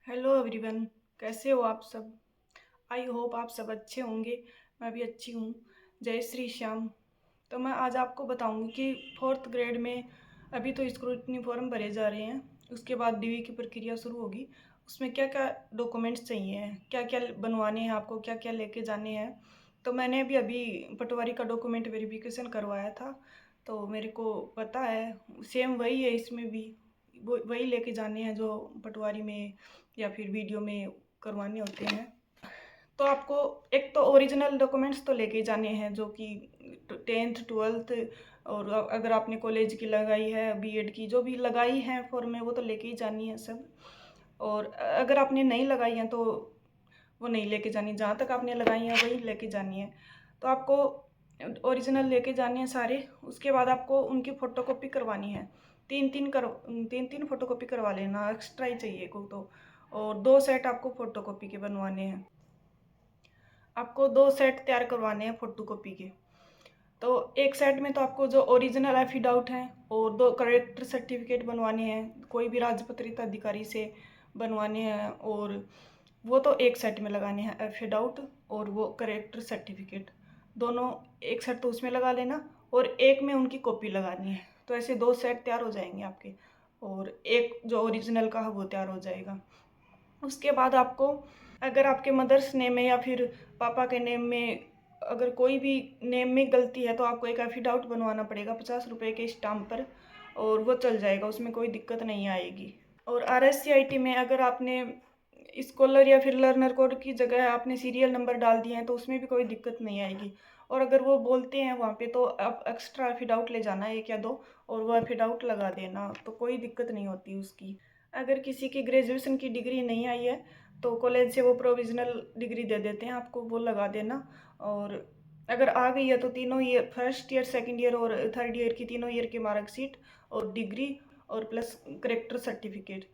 Hello everyone, कैसे हो आप सब। आई होप आप सब अच्छे होंगे। मैं भी अच्छी हूँ। जय श्री श्याम। तो मैं आज आपको बताऊंगी कि फोर्थ ग्रेड में अभी तो स्क्रूटनी फॉर्म भरे जा रहे हैं। उसके बाद डीवी की प्रक्रिया शुरू होगी। उसमें क्या क्या डॉक्यूमेंट्स चाहिए हैं, क्या क्या बनवाने हैं, आपको क्या क्या लेके जाने हैं। तो मैंने भी अभी पटवारी का डॉक्यूमेंट वेरिफिकेशन करवाया था, तो मेरे को पता है सेम वही है इसमें भी। वो वही लेके जाने हैं जो पटवारी में या फिर वीडियो में करवाने होते हैं। तो आपको एक तो ओरिजिनल डॉक्यूमेंट्स तो लेके ही जाने हैं, जो कि 10th 12th, और अगर आपने कॉलेज की लगाई है, बीएड की जो भी लगाई है फॉर्म में, वो तो लेके ही जानी है सब। और अगर आपने नहीं लगाई है तो वो नहीं लेके जानी, जहाँ तक आपने लगाई है वही लेके जानी है। तो आपको ओरिजिनल लेके जाने हैं सारे। उसके बाद आपको उनकी फ़ोटोकॉपी करवानी है। तीन तीन फ़ोटोकॉपी करवा लेना, एक्स्ट्रा ही चाहिए को तो। और 2 सेट आपको फ़ोटोकॉपी के बनवाने हैं। आपको 2 सेट तैयार करवाने हैं फ़ोटोकॉपी के। तो एक सेट में तो आपको जो ओरिजिनल एफिडाउट हैं और 2 करेक्टर सर्टिफिकेट बनवाने हैं, कोई भी राजपत्रित अधिकारी से बनवाने हैं। और वो तो एक सेट में लगाने हैं, एफिडाउट और वो करेक्टर सर्टिफिकेट दोनों। एक सेट तो उसमें लगा लेना और एक में उनकी कॉपी लगानी है। तो ऐसे 2 सेट तैयार हो जाएंगे आपके, और एक जो ओरिजिनल का है वो तैयार हो जाएगा। उसके बाद आपको, अगर आपके मदर्स नेम में या फिर पापा के नेम में अगर कोई भी नेम में गलती है, तो आपको एक एफिडाउट बनवाना पड़ेगा 50 रुपये के स्टाम्प पर, और वो चल जाएगा, उसमें कोई दिक्कत नहीं आएगी। और RSCIT में अगर आपने स्कॉलर या फिर लर्नर कोड की जगह आपने सीरियल नंबर डाल दिए हैं, तो उसमें भी कोई दिक्कत नहीं आएगी। और अगर वो बोलते हैं वहाँ पे, तो आप एक्स्ट्रा एफिडाउट ले जाना, 1 या 2, और वो एफिडाउट लगा देना, तो कोई दिक्कत नहीं होती उसकी। अगर किसी की ग्रेजुएशन की डिग्री नहीं आई है, तो कॉलेज से वो प्रोविजनल डिग्री दे देते हैं आपको, वो लगा देना। और अगर आ गई है तो तीनों year, first year, second year और थर्ड ईयर की तीनों ईयर की मार्कशीट और डिग्री और plus character certificate.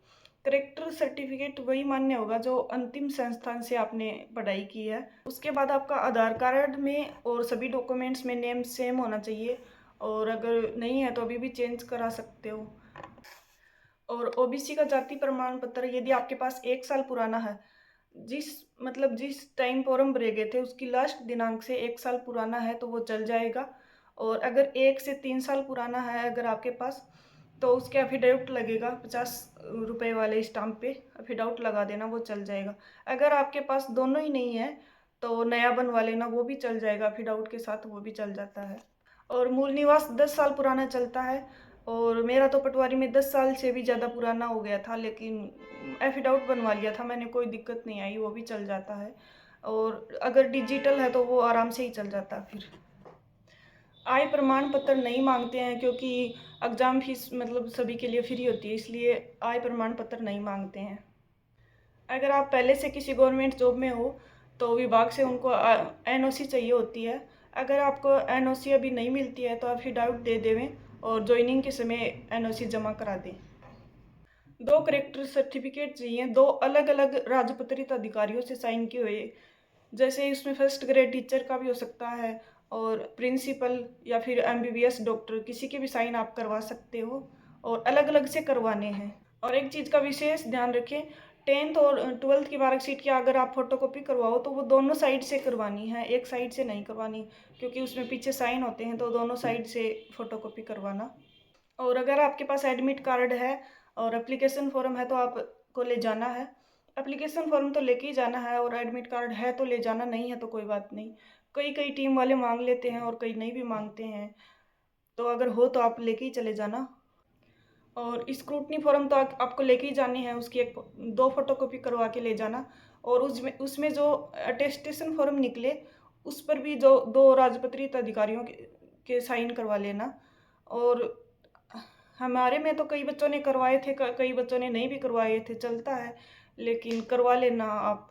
Character certificate वही मान्य होगा जो अंतिम संस्थान से आपने पढ़ाई की है। उसके बाद आपका आधार कार्ड में और सभी डॉक्यूमेंट्स में नेम सेम होना चाहिए, और अगर नहीं है तो अभी भी चेंज करा सकते हो। और ओबीसी का जाति प्रमाण पत्र यदि आपके पास 1 साल पुराना है, जिस जिस टाइम फॉर्म भरे गए थे उसकी लास्ट दिनांक से 1 साल पुराना है, तो वो चल जाएगा। और अगर 1 से 3 साल पुराना है अगर आपके पास, तो उसके एफिडेविट लगेगा 50 रुपये वाले स्टाम्प पे, एफिडेविट लगा देना, वो चल जाएगा। अगर आपके पास दोनों ही नहीं है तो नया बनवा लेना, वो भी चल जाएगा, एफिडेविट के साथ वो भी चल जाता है। और मूल निवास 10 साल पुराना चलता है। और मेरा तो पटवारी में 10 साल से भी ज़्यादा पुराना हो गया था, लेकिन एफिडेविट बनवा लिया था मैंने, कोई दिक्कत नहीं आई, वो भी चल जाता है। और अगर डिजिटल है तो वो आराम से ही चल जाता है। फिर आय प्रमाण पत्र नहीं मांगते हैं, क्योंकि एग्ज़ाम फीस सभी के लिए फ्री होती है, इसलिए आय प्रमाण पत्र नहीं मांगते हैं। अगर आप पहले से किसी गवर्नमेंट जॉब में हो तो विभाग से उनको एनओसी चाहिए होती है। अगर आपको एनओसी अभी नहीं मिलती है तो एफिडेविट दे देवें और ज्वाइनिंग के समय एनओसी जमा करा दें। 2 करेक्टर सर्टिफिकेट चाहिए, 2 अलग अलग राजपत्रित अधिकारियों से साइन किए हुए। जैसे इसमें फर्स्ट ग्रेड टीचर का भी हो सकता है, और प्रिंसिपल या फिर एमबीबीएस डॉक्टर, किसी के भी साइन आप करवा सकते हो, और अलग अलग से करवाने हैं। और एक चीज़ का विशेष ध्यान रखें, 10th और 12th की मार्कशीट की अगर आप फोटोकॉपी करवाओ तो वो दोनों साइड से करवानी है, एक साइड से नहीं करवानी, क्योंकि उसमें पीछे साइन होते हैं, तो दोनों साइड से फोटोकॉपी करवाना। और अगर आपके पास एडमिट कार्ड है और एप्लीकेशन फॉर्म है तो आपको ले जाना है। एप्लीकेशन फॉर्म तो लेके ही जाना है, और एडमिट कार्ड है तो ले जाना, नहीं है तो कोई बात नहीं। कई कई टीम वाले मांग लेते हैं और कई नहीं भी मांगते हैं, तो अगर हो तो आप लेके ही चले जाना। और स्क्रूटनी फॉर्म तो आपको लेके ही जानी है, उसकी 2 फोटोकॉपी करवा के ले जाना। और उसमें उसमें जो अटेस्टेशन फॉर्म निकले, उस पर भी जो 2 राजपत्रित अधिकारियों के साइन करवा लेना। और हमारे में तो कई बच्चों ने करवाए थे, कई बच्चों ने नहीं भी करवाए थे, चलता है, लेकिन करवा लेना आप।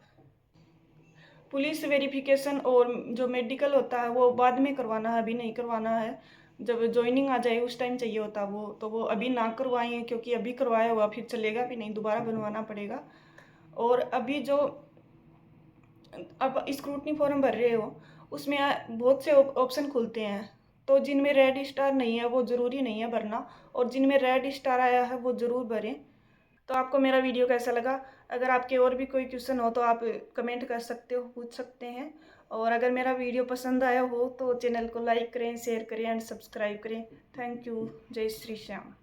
पुलिस वेरिफिकेशन और जो मेडिकल होता है वो बाद में करवाना है, अभी नहीं करवाना है। जब ज्वाइनिंग आ जाए उस टाइम चाहिए होता वो, तो वो अभी ना करवाएं, क्योंकि अभी करवाया हुआ फिर चलेगा भी नहीं, दोबारा बनवाना पड़ेगा। और अभी जो अब स्क्रूटनी फॉर्म भर रहे हो, उसमें बहुत से ऑप्शन खुलते हैं, तो जिनमें रेड स्टार नहीं है वो ज़रूरी नहीं है भरना, और जिनमें रेड स्टार आया है वो ज़रूर भरें। तो आपको मेरा वीडियो कैसा लगा, अगर आपके और भी कोई क्वेश्चन हो तो आप कमेंट कर सकते हो, पूछ सकते हैं। और अगर मेरा वीडियो पसंद आया हो तो चैनल को लाइक करें, शेयर करें एंड सब्सक्राइब करें। Thank you. जय श्री श्याम।